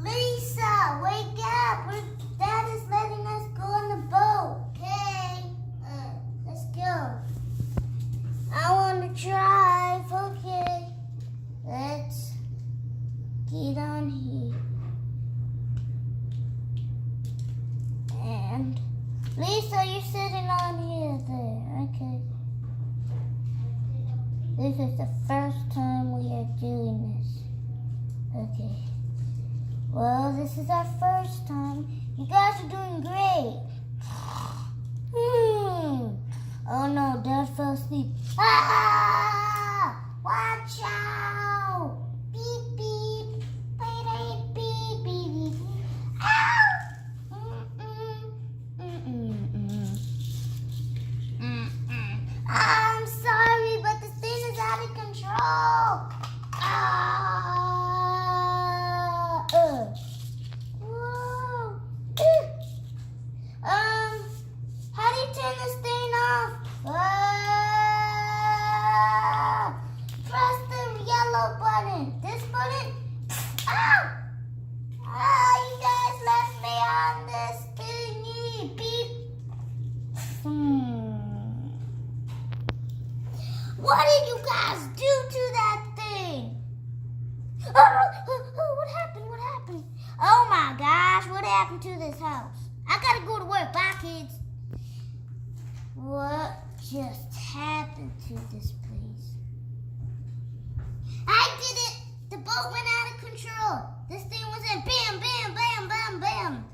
Lisa, wake up! Dad is letting us go on the boat. Okay, let's go. I want to drive. Okay, let's get on here. And Lisa, you're sitting on here there. Okay. This is the first time we are doing this. Okay. Well, this is our first time. You guys are doing great. Oh no, Dad fell asleep. Ah! Watch out! Beep beep. Beep beep beep beep. Ow! I'm sorry, but this thing is out of control. Whoa. How do you turn this thing off? Press the yellow button. This button? You guys left me on this thingy. Beep. What did you guys do to that thing? What happened? What happened? Oh my gosh, what happened to this house? I gotta go to work. Bye, kids. What just happened to this place? I did it! The boat went out of control. This thing was in bam, bam, bam, bam, bam.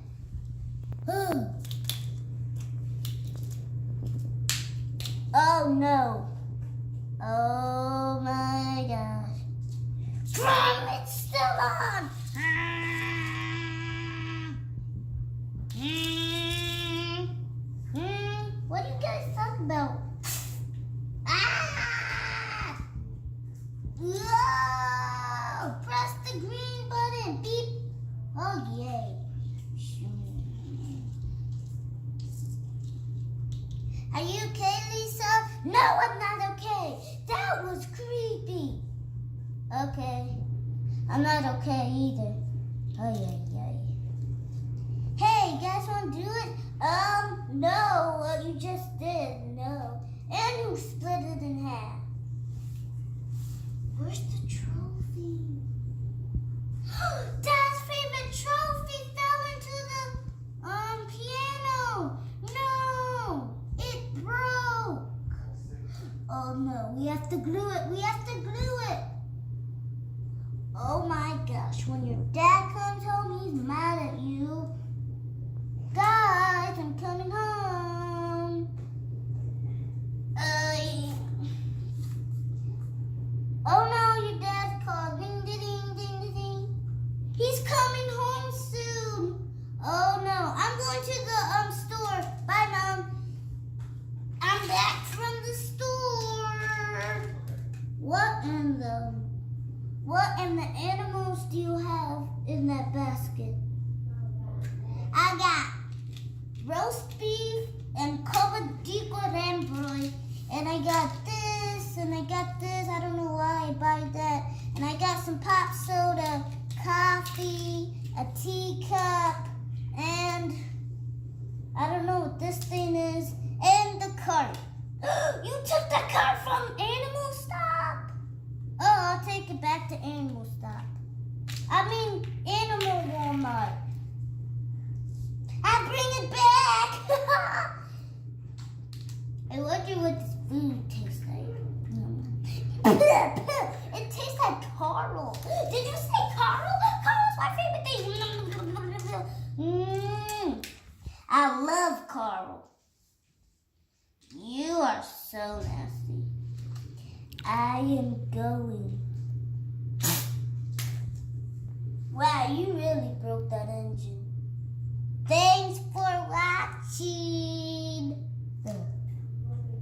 Oh no. Oh my gosh. It's still on. What are you guys talking about? Whoa! Press the green button. Beep. Oh yay. Are you okay, Lisa? No, I'm not okay. That was creepy. Okay. I'm not okay either. Oh, yeah. Hey, you guys want to do it? No, what you just did, no. And you split it in half. Where's the trophy? Dad's favorite trophy fell into the piano. No, it broke. Oh no, we have to glue it. Oh my gosh, when your dad comes home, he's mad at you. Guys, I'm coming home. Oh no, your dad called. Ding, ding, ding, ding, ding. He's coming home soon. Oh no, I'm going to the store. Bye, Mom. I'm back from the store. What in the animals do you have in that basket? I got roast beef and covered deco rambroy. And I got this, and I got this. I don't know why I buy that. And I got some pop soda, coffee, a teacup, and I don't know what this thing is, and the cart. You took the cart from Animal Stop? Oh, I'll take it back to Animal Stop. I mean, Animal Walmart. I'll bring it back. I wonder what this food tastes like. It tastes like Carl. Did you say Carl? Carl's my favorite thing. I love Carl. You are so nasty. I am going. Wow, you really broke that engine. Thanks for watching.